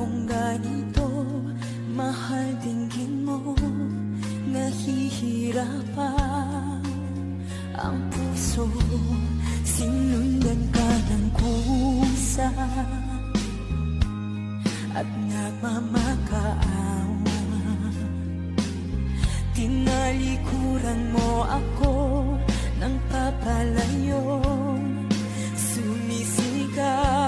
kong ganito, mahal dinggin mo, nahihirapan ang puso. Sinundan ka ng kusa at nagmamakaawa. Tinalikuran mo ako ng papalayo, sumisigaw